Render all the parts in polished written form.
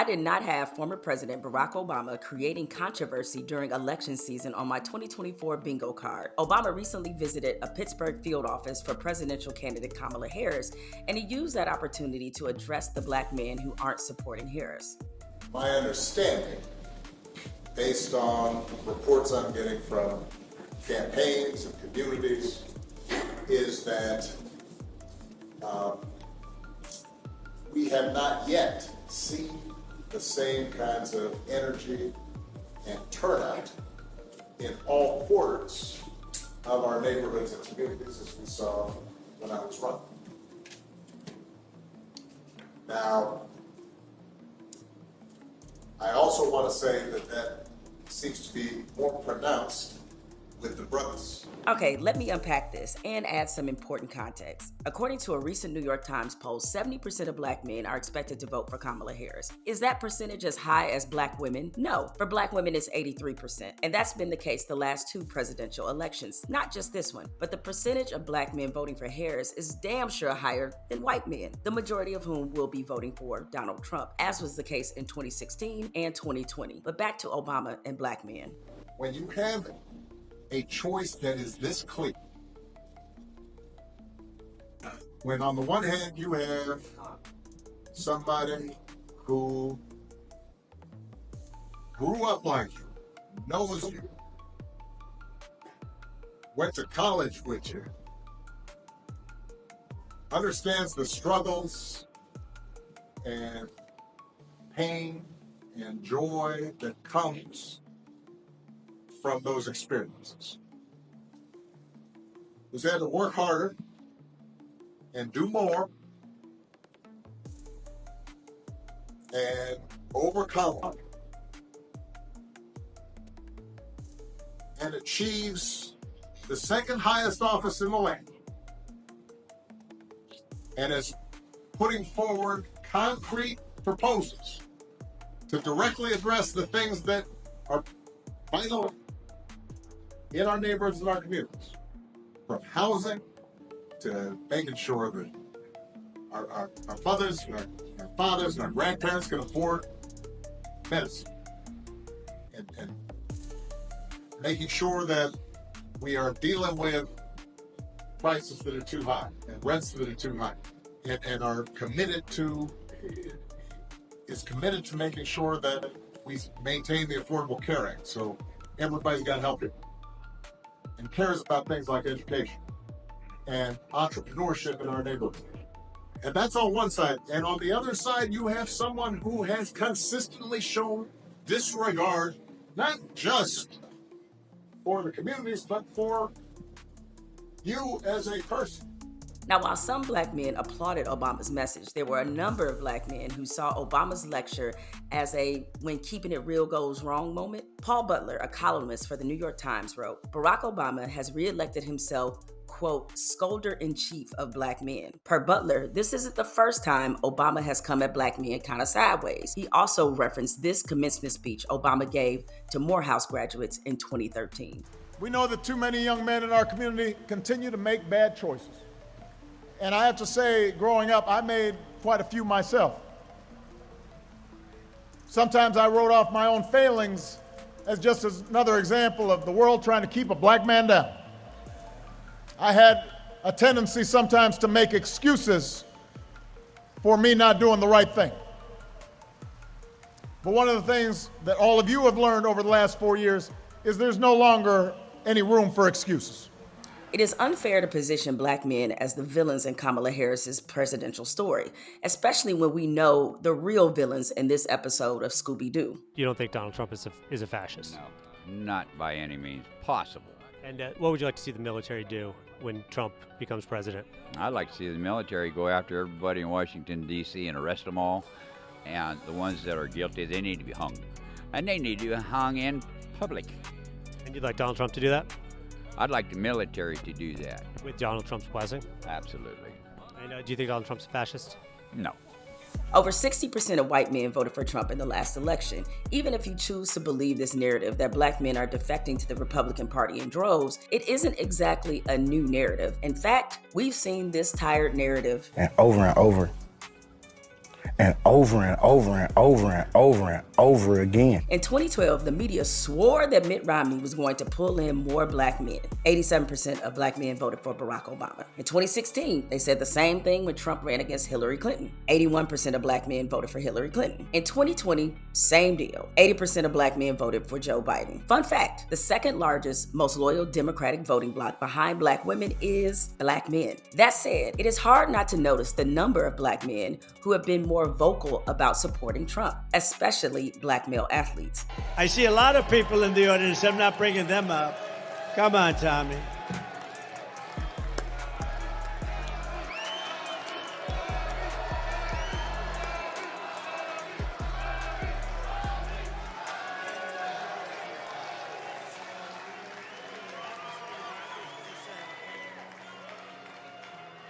did not have former President Barack Obama creating controversy during election season on my 2024 bingo card. Obama recently visited a Pittsburgh field office for presidential candidate Kamala Harris, and he used that opportunity to address the black men who aren't supporting Harris. My understanding, based on reports I'm getting from campaigns and communities, is that we have not yet seen the same kinds of energy and turnout in all quarters of our neighborhoods and communities as we saw when I was running. Now, I also want to say that that seems to be more pronounced with the brothers. Okay, let me unpack this and add some important context. According to a recent New York Times poll, 70% of black men are expected to vote for Kamala Harris. Is that percentage as high as black women? No. For black women, it's 83%. And that's been the case the last two presidential elections. Not just this one, but the percentage of black men voting for Harris is damn sure higher than white men, the majority of whom will be voting for Donald Trump, as was the case in 2016 and 2020. But back to Obama and black men. When you have a choice that is this clear, when on the one hand you have somebody who grew up like you, knows you, went to college with you, understands the struggles and pain and joy that comes from those experiences, who's had to work harder and do more and overcome and achieves the second highest office in the land and is putting forward concrete proposals to directly address the things that are vital in our neighborhoods and our communities, from housing to making sure that our mothers, our fathers, and our grandparents can afford medicine, and making sure that we are dealing with prices that are too high and rents that are too high, and are committed to making sure that we maintain the Affordable Care Act, so everybody's got help here, and cares about things like education and entrepreneurship in our neighborhood. And that's on one side. And on the other side, you have someone who has consistently shown disregard, not just for the communities, but for you as a person. Now, while some black men applauded Obama's message, there were a number of black men who saw Obama's lecture as a when keeping it real goes wrong moment. Paul Butler, a columnist for the New York Times, wrote, Barack Obama has reelected himself, quote, scolder-in-chief of black men. Per Butler, this isn't the first time Obama has come at black men kind of sideways. He also referenced this commencement speech Obama gave to Morehouse graduates in 2013. We know that too many young men in our community continue to make bad choices. And I have to say, growing up, I made quite a few myself. Sometimes I wrote off my own failings as just another example of the world trying to keep a black man down. I had a tendency sometimes to make excuses for me not doing the right thing. But one of the things that all of you have learned over the last 4 years is there's no longer any room for excuses. It is unfair to position black men as the villains in Kamala Harris's presidential story, especially when we know the real villains in this episode of Scooby-Doo. You don't think Donald Trump is a fascist? No, not by any means possible. And what would you like to see the military do when Trump becomes president? I'd like to see the military go after everybody in Washington, D.C. and arrest them all. And the ones that are guilty, they need to be hung. And they need to be hung in public. And you'd like Donald Trump to do that? I'd like the military to do that. With Donald Trump's blessing? Absolutely. And do you think Donald Trump's a fascist? No. Over 60% of white men voted for Trump in the last election. Even if you choose to believe this narrative that black men are defecting to the Republican Party in droves, it isn't exactly a new narrative. In fact, we've seen this tired narrative and over and over. and over and over and over and over and over again. In 2012, the media swore that Mitt Romney was going to pull in more black men. 87% of black men voted for Barack Obama. In 2016, they said the same thing when Trump ran against Hillary Clinton. 81% of black men voted for Hillary Clinton. In 2020, same deal. 80% of black men voted for Joe Biden. Fun fact, the second largest, most loyal Democratic voting bloc behind black women is black men. That said, it is hard not to notice the number of black men who have been more vocal about supporting Trump, especially black male athletes. I see a lot of people in the audience. I'm not bringing them up. Come on, Tommy.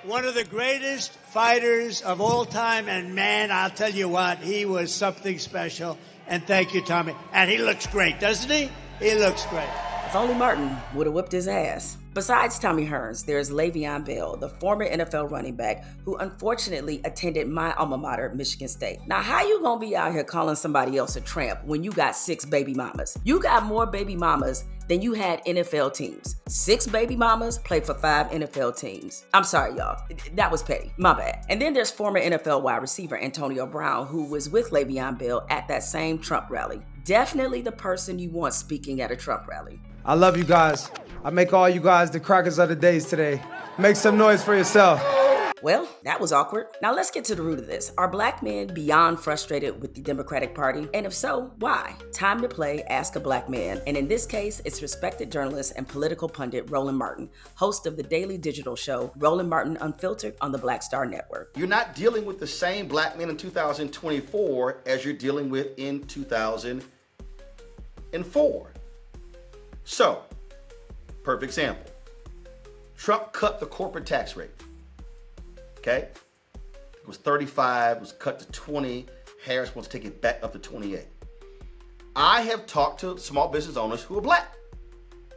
One of the greatest fighters of all time, and man, I'll tell you what, he was something special. And thank you, Tommy. And he looks great, doesn't he? He looks great. If only Martin would have whipped his ass. Besides Tommy Hearns, there's Le'Veon Bell, the former NFL running back who unfortunately attended my alma mater, Michigan State. Now, how you gonna be out here calling somebody else a tramp when you got 6 baby mamas? You got more baby mamas than you had NFL teams. 6 baby mamas played for 5 NFL teams. I'm sorry, y'all. That was petty. My bad. And then there's former NFL wide receiver Antonio Brown, who was with Le'Veon Bell at that same Trump rally. Definitely the person you want speaking at a Trump rally. I love you guys. I make all you guys the crackers of the days today. Make some noise for yourself. Well, that was awkward. Now let's get to the root of this. Are black men beyond frustrated with the Democratic Party? And if so, why? Time to play Ask a Black Man. And in this case, it's respected journalist and political pundit Roland Martin, host of the daily digital show Roland Martin Unfiltered on the Black Star Network. You're not dealing with the same black men in 2024 as you're dealing with in 2004. So, perfect example. Trump cut the corporate tax rate. Okay? It was 35, it was cut to 20. Harris wants to take it back up to 28. I have talked to small business owners who are black.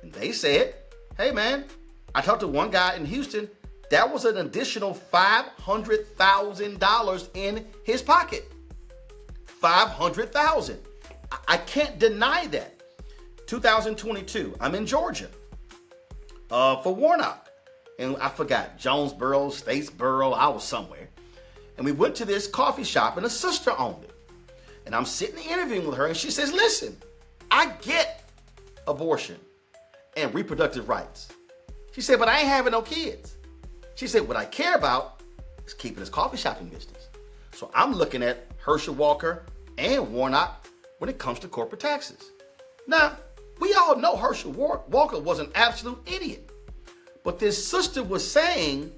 And they said, hey man, I talked to one guy in Houston, that was an additional $500,000 in his pocket. $500,000. I can't deny that. 2022, I'm in Georgia for Warnock. And I forgot, Jonesboro, Statesboro, I was somewhere. And we went to this coffee shop and a sister owned it. And I'm sitting interviewing with her and she says, listen, I get abortion and reproductive rights. She said, but I ain't having no kids. She said, what I care about is keeping this coffee shop in business. So I'm looking at Herschel Walker and Warnock when it comes to corporate taxes. Now, we all know Herschel Walker was an absolute idiot. But this sister was saying,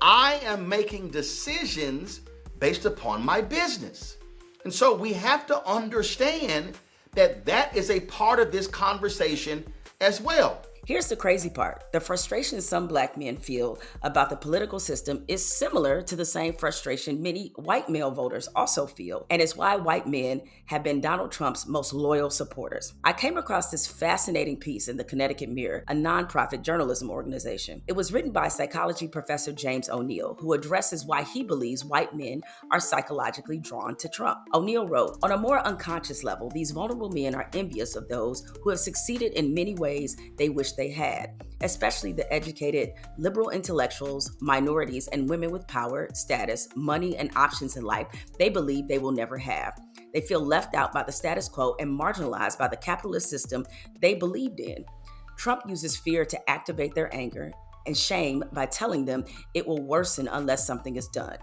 I am making decisions based upon my business. And so we have to understand that that is a part of this conversation as well. Here's the crazy part. The frustration some black men feel about the political system is similar to the same frustration many white male voters also feel, and it's why white men have been Donald Trump's most loyal supporters. I came across this fascinating piece in the Connecticut Mirror, a nonprofit journalism organization. It was written by psychology professor James O'Neill, who addresses why he believes white men are psychologically drawn to Trump. O'Neill wrote, on a more unconscious level, these vulnerable men are envious of those who have succeeded in many ways they wish they had, especially the educated, liberal intellectuals, minorities, and women with power, status, money, and options in life they believe they will never have. They feel left out by the status quo and marginalized by the capitalist system they believed in. Trump uses fear to activate their anger and shame by telling them it will worsen unless something is done.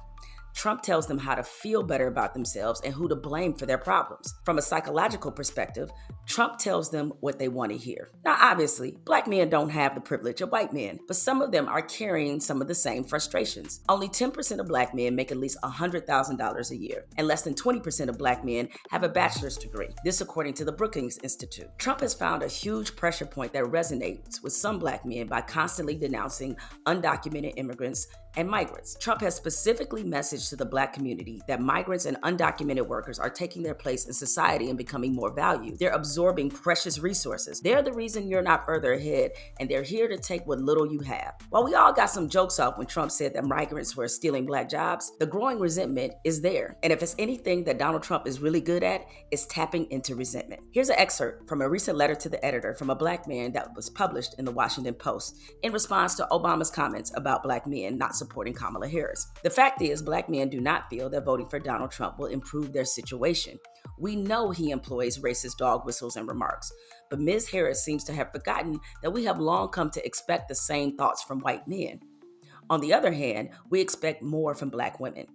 Trump tells them how to feel better about themselves and who to blame for their problems. From a psychological perspective, Trump tells them what they want to hear. Now, obviously, black men don't have the privilege of white men, but some of them are carrying some of the same frustrations. Only 10% of black men make at least $100,000 a year, and less than 20% of black men have a bachelor's degree. This according to the Brookings Institute. Trump has found a huge pressure point that resonates with some black men by constantly denouncing undocumented immigrants and migrants. Trump has specifically messaged to the black community that migrants and undocumented workers are taking their place in society and becoming more valued. They're absorbing absorbing precious resources. They're the reason you're not further ahead, and they're here to take what little you have. While we all got some jokes off when Trump said that migrants were stealing black jobs, the growing resentment is there. And if it's anything that Donald Trump is really good at, it's tapping into resentment. Here's an excerpt from a recent letter to the editor from a black man that was published in the Washington Post in response to Obama's comments about black men not supporting Kamala Harris. The fact is, black men do not feel that voting for Donald Trump will improve their situation. We know he employs racist dog whistles and remarks, but Ms. Harris seems to have forgotten that we have long come to expect the same thoughts from white men. On the other hand, we expect more from black women.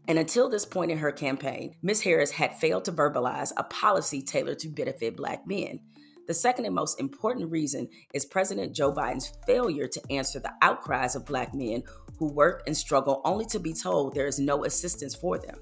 And until this point in her campaign, Ms. Harris had failed to verbalize a policy tailored to benefit black men. The second and most important reason is President Joe Biden's failure to answer the outcries of black men who work and struggle only to be told there is no assistance for them.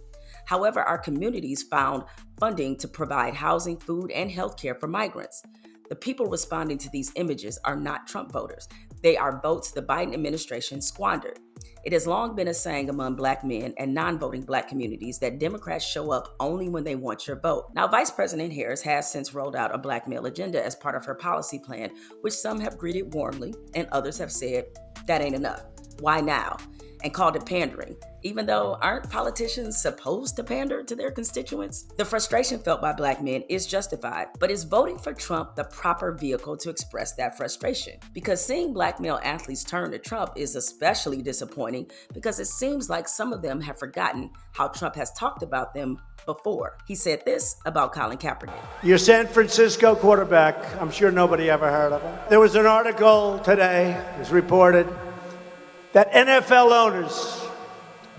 However, our communities found funding to provide housing, food, and healthcare for migrants. The people responding to these images are not Trump voters. They are votes the Biden administration squandered. It has long been a saying among black men and non-voting black communities that Democrats show up only when they want your vote. Now, Vice President Harris has since rolled out a black male agenda as part of her policy plan, which some have greeted warmly and others have said, that ain't enough. Why now? And called it pandering, even though aren't politicians supposed to pander to their constituents? The frustration felt by black men is justified, but is voting for Trump the proper vehicle to express that frustration? Because seeing black male athletes turn to Trump is especially disappointing because it seems like some of them have forgotten how Trump has talked about them before. He said this about Colin Kaepernick. Your San Francisco quarterback, I'm sure nobody ever heard of him. There was an article today, it was reported, that NFL owners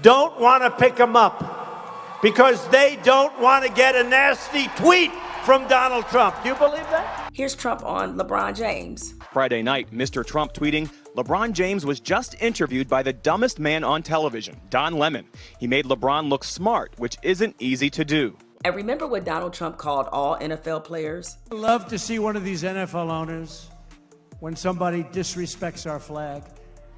don't want to pick him up because they don't want to get a nasty tweet from Donald Trump. Do you believe that? Here's Trump on LeBron James. Friday night, Mr. Trump tweeting, LeBron James was just interviewed by the dumbest man on television, Don Lemon. He made LeBron look smart, which isn't easy to do. And remember what Donald Trump called all NFL players? I'd love to see one of these NFL owners, when somebody disrespects our flag,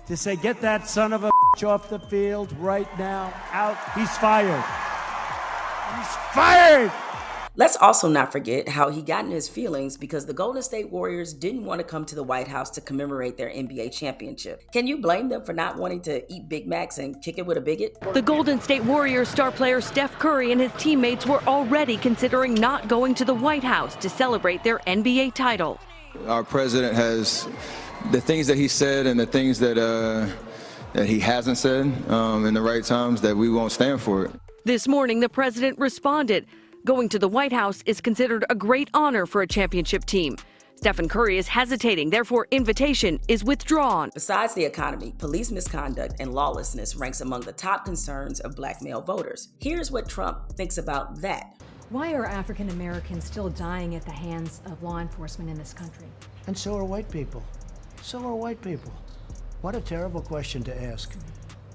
to say, get that son of a bitch off the field right now, out. He's fired. He's fired! Let's also not forget how he got in his feelings because the Golden State Warriors didn't want to come to the White House to commemorate their NBA championship. Can you blame them for not wanting to eat Big Macs and kick it with a bigot? The Golden State Warriors star player Steph Curry and his teammates were already considering not going to the White House to celebrate their NBA title. Our president has the things that he said and the things that he hasn't said in the right times that we won't stand for it. This morning, the president responded. Going to the White House is considered a great honor for a championship team. Stephen Curry is hesitating, therefore invitation is withdrawn. Besides the economy, police misconduct and lawlessness ranks among the top concerns of black male voters. Here's what Trump thinks about that. Why are African Americans still dying at the hands of law enforcement in this country? And so are white people. So are white people. What a terrible question to ask.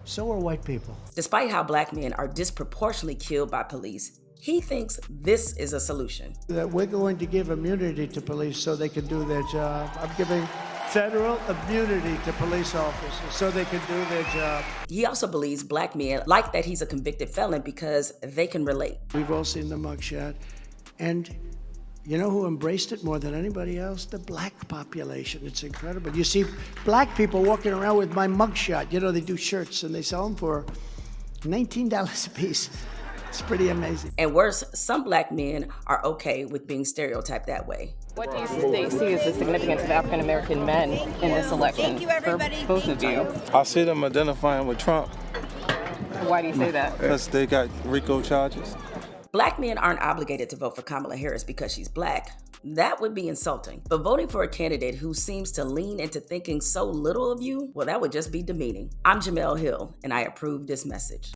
So are white people. Despite how black men are disproportionately killed by police, he thinks this is a solution. That we're going to give immunity to police so they can do their job. I'm giving federal immunity to police officers so they can do their job. He also believes black men like that he's a convicted felon because they can relate. We've all seen the mugshot. And you know who embraced it more than anybody else? The black population. It's incredible. You see black people walking around with my mugshot. You know, they do shirts and they sell them for $19 a piece. It's pretty amazing. And worse, some black men are okay with being stereotyped that way. What do you see as the significance of African American men in this election for both of you? I see them identifying with Trump. Why do you say that? Because they got RICO charges. Black men aren't obligated to vote for Kamala Harris because she's black. That would be insulting. But voting for a candidate who seems to lean into thinking so little of you, well, that would just be demeaning. I'm Jemele Hill, and I approve this message.